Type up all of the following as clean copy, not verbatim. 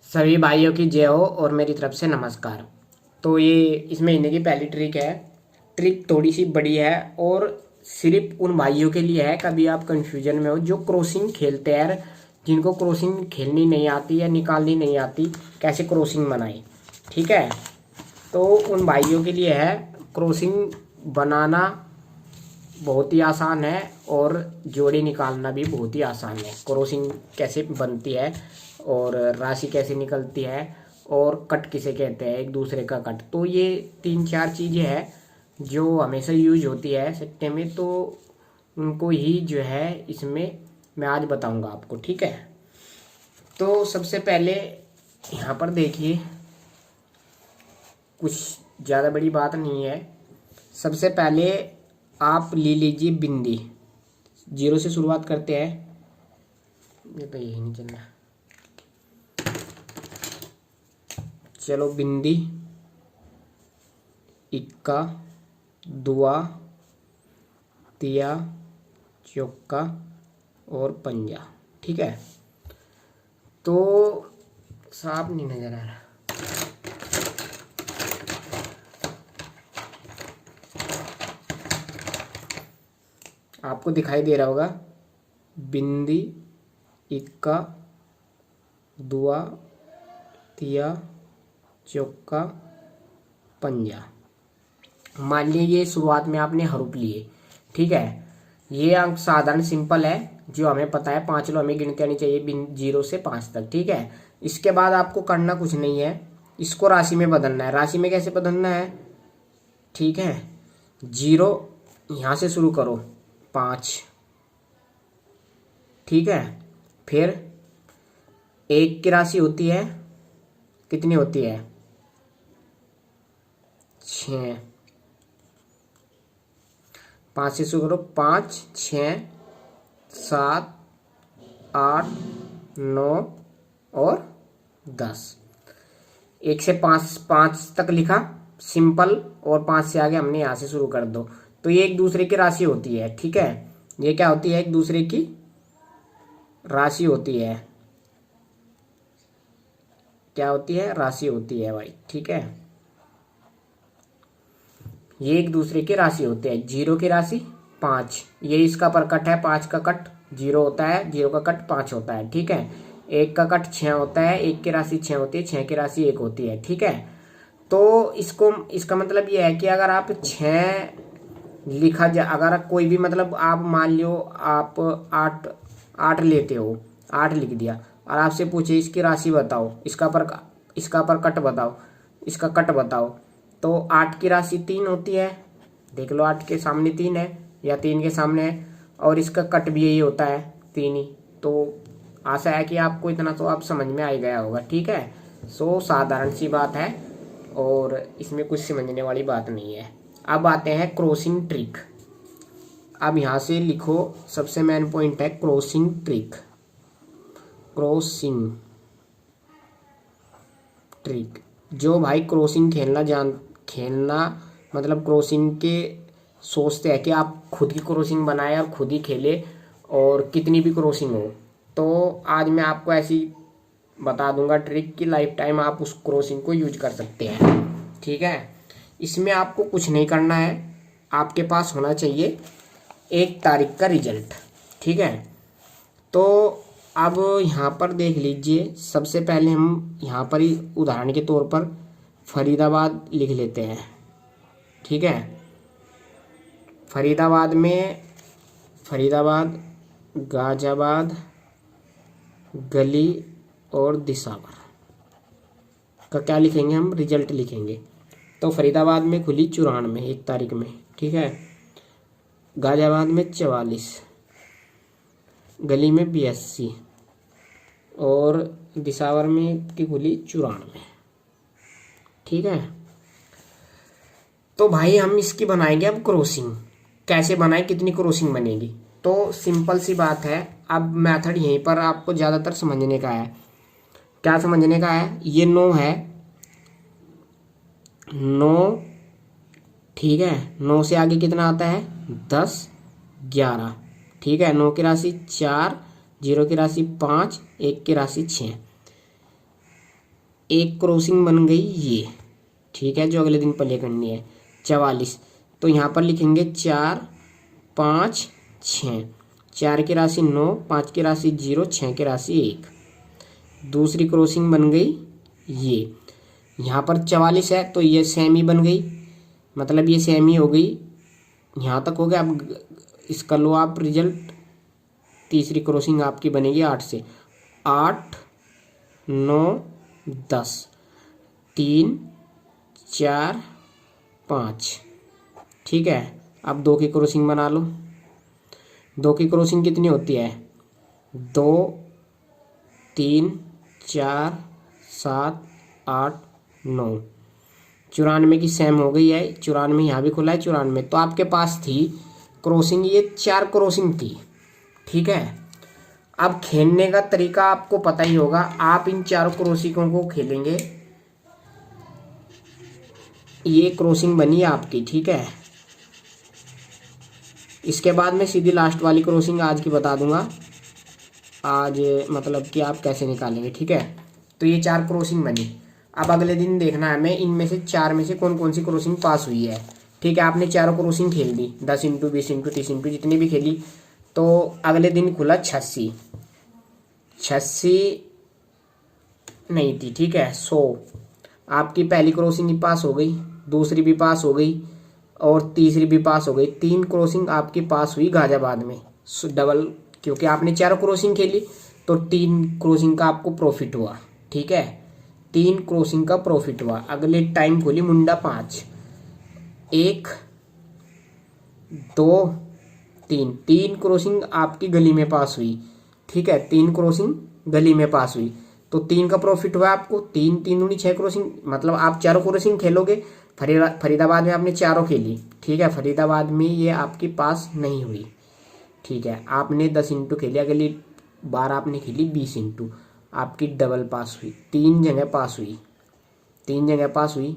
सभी भाइयों की जय हो और मेरी तरफ से नमस्कार। तो ये इस महीने की पहली ट्रिक है। ट्रिक थोड़ी सी बड़ी है और सिर्फ उन भाइयों के लिए है, कभी आप कंफ्यूजन में हो, जो क्रॉसिंग खेलते हैं, जिनको क्रॉसिंग खेलनी नहीं आती या निकालनी नहीं आती, कैसे क्रॉसिंग बनाए। ठीक है, तो उन भाइयों के लिए है। क्रॉसिंग बनाना बहुत ही आसान है और जोड़ी निकालना भी बहुत ही आसान है। क्रॉसिंग कैसे बनती है और राशि कैसे निकलती है और कट किसे कहते हैं, एक दूसरे का कट। तो ये तीन चार चीज़ें हैं जो हमेशा यूज होती है सट्टे में, तो उनको ही जो है इसमें मैं आज बताऊंगा आपको। ठीक है, तो सबसे पहले यहाँ पर देखिए, कुछ ज़्यादा बड़ी बात नहीं है। सबसे पहले आप ले लीजिए बिंदी। जीरो से शुरुआत करते हैं। ये तो यही नहीं चल रहा। चलो, बिंदी, इक्का, दुआ, तिया, चौका और पंजा। ठीक है, तो साफ नहीं नजर आ रहा। आपको दिखाई दे रहा होगा, बिंदी, इक्का, दुआ, तिया, चौका, पंजा। मान लीजिए शुरुआत में आपने हरूफ लिए। ठीक है, ये अंक साधारण सिंपल है, जो हमें पता है। 5 लो हमें गिनते आनी चाहिए 0 से 5 तक। ठीक है, इसके बाद आपको करना कुछ नहीं है, इसको राशि में बदलना है। राशि में कैसे बदलना है? ठीक है, 0 यहाँ से शुरू करो, 5। ठीक है, फिर 1 की राशि होती है, कितनी होती है? 6। 5 से शुरू करो, 5, 6, 7, 8, 9 और 10। 1 से 5 तक लिखा सिंपल, और 5 से आगे हमने यहाँ से शुरू कर दो। तो ये एक दूसरे की राशि होती है। ठीक है, ये क्या होती है? एक दूसरे की राशि होती है। क्या होती है? राशि होती है भाई। ठीक है, ये एक दूसरे की राशि होते हैं। 0 की राशि 5, ये इसका परकट है। 5 का कट 0 होता है, 0 का कट 5 होता है। ठीक है, 1 का कट 6 होता है, 1 की राशि 6 होती है, 6 की राशि 1 होती है। ठीक है, तो इसका मतलब ये है कि अगर आप 6 लिखा जाए, अगर कोई भी मतलब आप मान लो आप 8 लेते हो, 8 लिख दिया, और आपसे पूछे इसकी राशि बताओ, इसका पर कट बताओ, इसका कट बताओ, तो 8 की राशि 3 होती है। देख लो, 8 के सामने 3 है या 3 के सामने है, और इसका कट भी यही होता है, 3 ही। तो आशा है कि आपको इतना तो आप समझ में आ ही गया होगा। ठीक है, सो साधारण सी बात है और इसमें कुछ समझने वाली बात नहीं है। अब आते हैं क्रॉसिंग ट्रिक। अब यहाँ से लिखो, सबसे मेन पॉइंट है क्रॉसिंग ट्रिक। क्रॉसिंग ट्रिक, जो भाई क्रॉसिंग खेलना मतलब क्रॉसिंग के सोचते हैं कि आप खुद की क्रॉसिंग बनाए और खुद ही खेले, और कितनी भी क्रॉसिंग हो, तो आज मैं आपको ऐसी बता दूंगा ट्रिक कि लाइफ टाइम आप उस क्रॉसिंग को यूज कर सकते हैं। ठीक है, इसमें आपको कुछ नहीं करना है, आपके पास होना चाहिए 1 तारीख का रिजल्ट। ठीक है, तो अब यहाँ पर देख लीजिए, सबसे पहले हम यहाँ पर ही उदाहरण के तौर पर फरीदाबाद लिख लेते हैं। ठीक है, फरीदाबाद में फरीदाबाद, गाजियाबाद, गली और दिसावर का क्या लिखेंगे? हम रिजल्ट लिखेंगे। तो फरीदाबाद में खुली 94 1 तारीख में। ठीक है, गाजियाबाद में 44, गली में 82 और दिसावर में की खुली 94। ठीक है, तो भाई हम इसकी बनाएंगे अब क्रॉसिंग। कैसे बनाए, कितनी क्रॉसिंग बनेगी? तो सिंपल सी बात है। अब मेथड यहीं पर आपको ज़्यादातर समझने का है। क्या समझने का है? ये 9 है, 9। ठीक है, 9 से आगे कितना आता है? 10, 11। ठीक है, 9 की राशि 4, 0 की राशि 5, 1 की राशि 6। एक क्रॉसिंग बन गई ये, ठीक है, जो अगले दिन प्ले करनी है 44। तो यहाँ पर लिखेंगे 4 5 6, 4 की राशि 9, 5 की राशि 0, 6 की राशि 1। दूसरी क्रॉसिंग बन गई ये, यहाँ पर 44 है तो ये सेमी बन गई, मतलब ये सेमी हो गई, यहाँ तक हो गया। अब इसका लो आप रिजल्ट, तीसरी क्रॉसिंग आपकी बनेगी 8 से, 8 9 10, 3 4 5, ठीक है। अब 2 की क्रॉसिंग बना लो। 2 की क्रॉसिंग कितनी होती है? 2 3 4 7 8 9, 94 की सेम हो गई है। 94 यहाँ भी खुला है, 94। तो आपके पास थी क्रॉसिंग, ये 4 क्रॉसिंग थी, ठीक है। अब खेलने का तरीका आपको पता ही होगा, आप इन 4 क्रॉसिंगों को खेलेंगे। ये क्रॉसिंग बनी आपकी, ठीक है। इसके बाद मैं सीधी लास्ट वाली क्रॉसिंग आज की बता दूंगा, आज मतलब कि आप कैसे निकालेंगे, ठीक है। तो ये 4 क्रॉसिंग बनी। अब अगले दिन देखना है हमें इनमें से 4 में से कौन कौन सी क्रॉसिंग पास हुई है, ठीक है। आपने चारों क्रॉसिंग खेल दी, 10 इंटू 20 इंटू 30 इंटू जितनी भी खेली। तो अगले दिन खुला 86 नहीं थी, ठीक है, 100। आपकी पहली क्रॉसिंग भी पास हो गई, दूसरी भी पास हो गई और तीसरी भी पास हो गई। 3 क्रॉसिंग आपकी पास हुई गाजियाबाद में डबल, क्योंकि आपने 4 क्रॉसिंग खेली तो 3 क्रॉसिंग का आपको प्रॉफिट हुआ, ठीक है। 3 क्रॉसिंग का प्रॉफिट हुआ। अगले टाइम खोली मुंडा 5, 1 2 3, 3 क्रॉसिंग आपकी गली में पास हुई, ठीक है। 3 क्रॉसिंग गली में पास हुई तो 3 का प्रॉफिट हुआ आपको। 3 3 दूनी 6 क्रॉसिंग, मतलब आप 4 क्रॉसिंग खेलोगे। फरीदाबाद में आपने 4 खेली, ठीक है। फरीदाबाद में ये आपकी पास नहीं हुई, ठीक है। आपने 10 इंटू खेली, अगली बार आपने खेली 20 इंटू, आपकी डबल पास हुई। 3 जगह पास हुई, 3 जगह पास हुई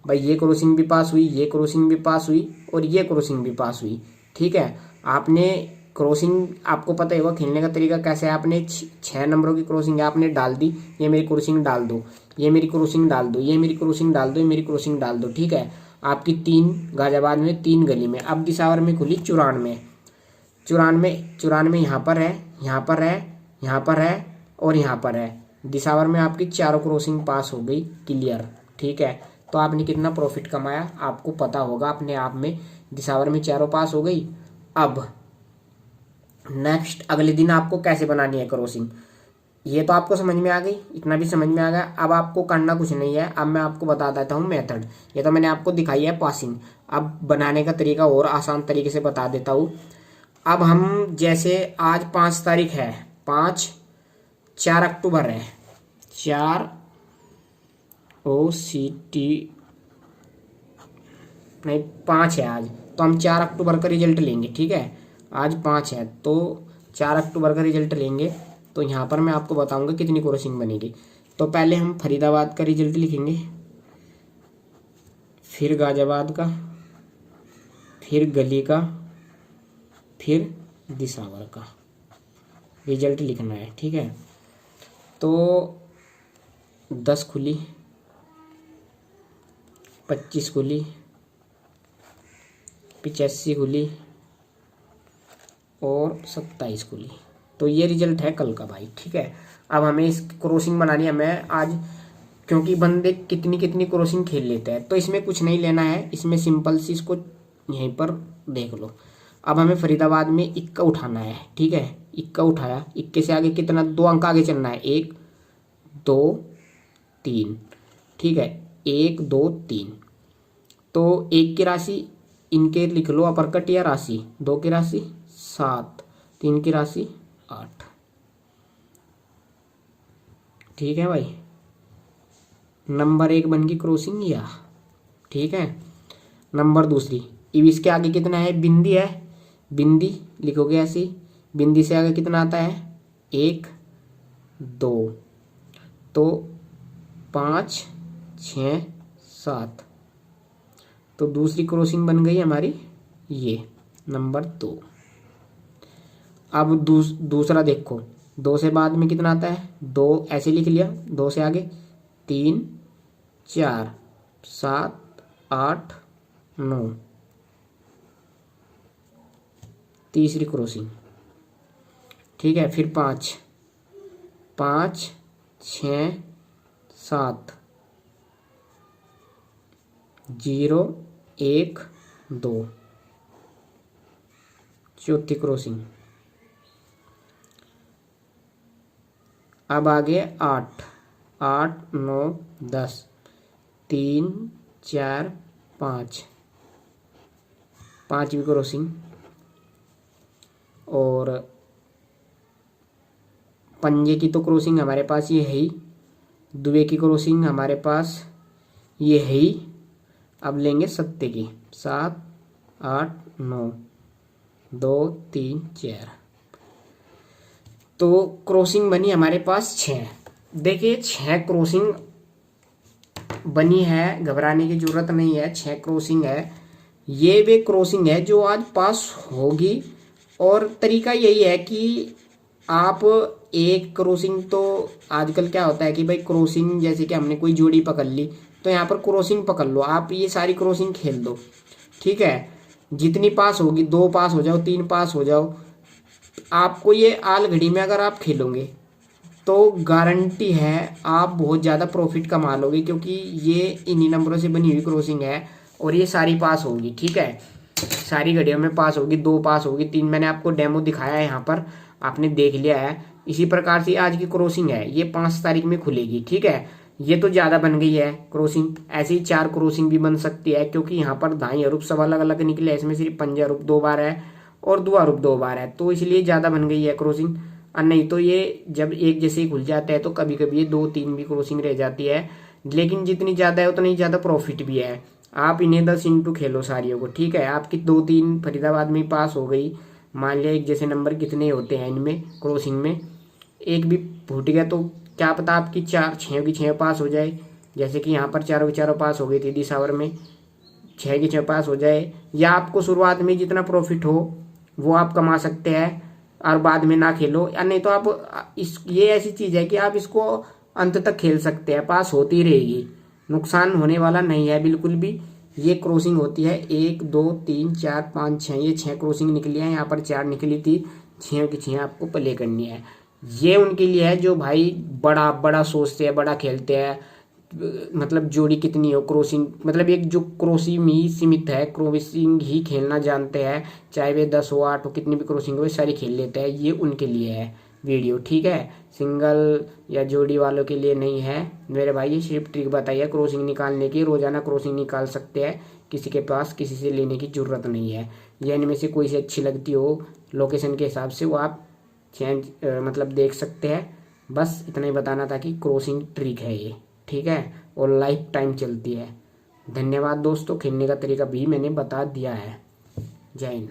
भाई। ये क्रॉसिंग भी पास हुई, ये क्रॉसिंग भी पास हुई और ये क्रॉसिंग भी पास हुई, ठीक है। आपने क्रॉसिंग, आपको पता ही होगा खेलने का तरीका कैसे है। आपने 6 नंबरों की क्रॉसिंग आपने डाल दी, ये मेरी क्रॉसिंग डाल दो, ये मेरी क्रॉसिंग डाल दो, ये मेरी क्रॉसिंग डाल दो, ये मेरी क्रॉसिंग डाल दो, ठीक है। आपकी 3 गाजियाबाद में, 3 गली में। अब दिसावर में खुली 94, 94 यहाँ पर है, यहाँ पर है, यहाँ पर है और यहाँ पर है। दिसावर में आपकी 4 क्रॉसिंग पास हो गई, क्लियर, ठीक है। तो आपने कितना प्रॉफिट कमाया आपको पता होगा अपने आप में। दिसावर में 4 पास हो गई। अब नेक्स्ट अगले दिन आपको कैसे बनानी है क्रॉसिंग, ये तो आपको समझ में आ गई, इतना भी समझ में आ गया। अब आपको करना कुछ नहीं है, अब मैं आपको बता देता हूँ मेथड। ये तो मैंने आपको दिखाई है पासिंग, अब बनाने का तरीका और आसान तरीके से बता देता हूँ। अब हम जैसे आज 5 तारीख है, 4 अक्टूबर है, 4 OCT नहीं 5 है आज, तो हम 4 अक्टूबर का रिजल्ट लेंगे, ठीक है। आज 5 है तो 4 अक्टूबर का रिजल्ट लेंगे। तो यहाँ पर मैं आपको बताऊंगा कितनी क्रॉसिंग बनेगी। तो पहले हम फरीदाबाद का रिजल्ट लिखेंगे, फिर गाजियाबाद का, फिर गली का, फिर दिसावर का रिजल्ट लिखना है, ठीक है। तो 10 खुली, 25 खुली, 85 खुली और 27 खुली। तो ये रिजल्ट है कल का भाई, ठीक है। अब हमें इस क्रॉसिंग बनानी है हमें आज, क्योंकि बंदे कितनी कितनी क्रॉसिंग खेल लेते हैं। तो इसमें कुछ नहीं लेना है, इसमें सिंपल सी इसको यहीं पर देख लो। अब हमें फरीदाबाद में इक्का उठाना है, ठीक है। इक्का उठाया, इक्के से आगे कितना, 2 अंक आगे चलना है, 1 2 3, ठीक है, 1 2 3। तो 1 की राशि इनके लिख लो अपरकट या राशि, 2 की राशि 7, 3 की राशि 8, ठीक है भाई। नंबर 1 बन गई क्रॉसिंग या, ठीक है। नंबर दूसरी, अब इसके आगे कितना है, बिंदी है, बिंदी लिखोगे ऐसी। बिंदी से आगे कितना आता है, 1 2, तो 5 6 7। तो दूसरी क्रॉसिंग बन गई हमारी ये नंबर 2। अब दूसरा देखो, 2 से बाद में कितना आता है, 2 ऐसे लिख लिया, 2 से आगे 3 4 7 8 9, तीसरी क्रॉसिंग, ठीक है। फिर 5 5 6 7 0 1 2, चौथी क्रॉसिंग। अब आगे 8 8 9 10, 3 4 5, पांचवी क्रॉसिंग। और पंजे की तो क्रॉसिंग हमारे पास ये है ही, दुए की क्रॉसिंग हमारे पास ये है ही। अब लेंगे सत्ते की, 7 8 9 2 3 4, तो क्रॉसिंग बनी हमारे पास 6। देखिए 6 क्रॉसिंग बनी है, घबराने की जरूरत नहीं है, 6 क्रॉसिंग है। ये वे क्रॉसिंग है जो आज पास होगी। और तरीका यही है कि आप एक क्रॉसिंग, तो आजकल क्या होता है कि भाई क्रॉसिंग जैसे कि हमने कोई जोड़ी पकड़ ली तो यहाँ पर क्रॉसिंग पकड़ लो, आप ये सारी क्रॉसिंग खेल दो, ठीक है। जितनी पास होगी, 2 पास हो जाओ, 3 पास हो जाओ, आपको ये आल घड़ी में अगर आप खेलोगे तो गारंटी है आप बहुत ज़्यादा प्रॉफिट कमा लोगे, क्योंकि ये इन्हीं नंबरों से बनी हुई क्रॉसिंग है और ये सारी पास होगी, ठीक है। सारी घड़ियों में पास होगी, 2 पास होगी, 3 मैंने आपको डेमो दिखाया है यहाँ पर, आपने देख लिया है। इसी प्रकार से आज की क्रॉसिंग है, ये 5 तारीख में खुलेगी, ठीक है। ये तो ज़्यादा बन गई है क्रॉसिंग, ऐसी 4 क्रॉसिंग भी बन सकती है, क्योंकि यहाँ पर दाई अरूप सब अलग अलग निकले, इसमें सिर्फ पंजा अरूप 2 बार है और दुआ अरूप 2 बार है, तो इसलिए ज़्यादा बन गई है क्रॉसिंग। और नहीं तो ये जब एक जैसे ही खुल जाता है तो कभी कभी ये 2 3 भी क्रॉसिंग रह जाती है, लेकिन जितनी ज़्यादा है उतनी ज़्यादा प्रॉफिट भी है। आप इन्हें 10 इंटू खेलो सारियों को, ठीक है। आपकी 2 3 फरीदाबाद में पास हो गई, मान लिया एक जैसे नंबर कितने होते हैं इनमें क्रॉसिंग में, एक भी फूट गया तो क्या पता आपकी 4 6 की 6 पास हो जाए, जैसे कि यहाँ पर 4 की 4 पास हो गई थी दिसावर में, 6 की 6 पास हो जाए। या आपको शुरुआत में जितना प्रॉफिट हो वो आप कमा सकते हैं और बाद में ना खेलो, या नहीं तो आप ये ऐसी चीज़ है कि आप इसको अंत तक खेल सकते हैं, पास होती रहेगी, नुकसान होने वाला नहीं है बिल्कुल भी। ये क्रॉसिंग होती है 1 2 3 4 5 6, ये 6 क्रॉसिंग निकली है, यहाँ पर 4 निकली थी, 6 की 6 आपको प्ले करनी है। ये उनके लिए है जो भाई बड़ा बड़ा सोचते हैं, बड़ा खेलते हैं, मतलब जोड़ी कितनी हो क्रॉसिंग, मतलब एक जो क्रॉसिंग ही सीमित है, क्रॉसिंग ही खेलना जानते हैं, चाहे वे 10 हो 8 हो कितनी भी क्रॉसिंग हो सारी खेल लेते हैं, ये उनके लिए है वीडियो, ठीक है। सिंगल या जोड़ी वालों के लिए नहीं है मेरे भाई, ये सिर्फ ट्रिक बताइए क्रॉसिंग निकालने की, रोजाना क्रॉसिंग निकाल सकते हैं, किसी के पास किसी से लेने की जरूरत नहीं है। ये इनमें से कोई से अच्छी लगती हो लोकेशन के हिसाब से वो आप चेंज मतलब देख सकते हैं। बस इतना ही बताना था कि क्रॉसिंग ट्रिक है ये, ठीक है, और लाइफ टाइम चलती है। धन्यवाद दोस्तों, खेलने का तरीका भी मैंने बता दिया है। जय हिंद।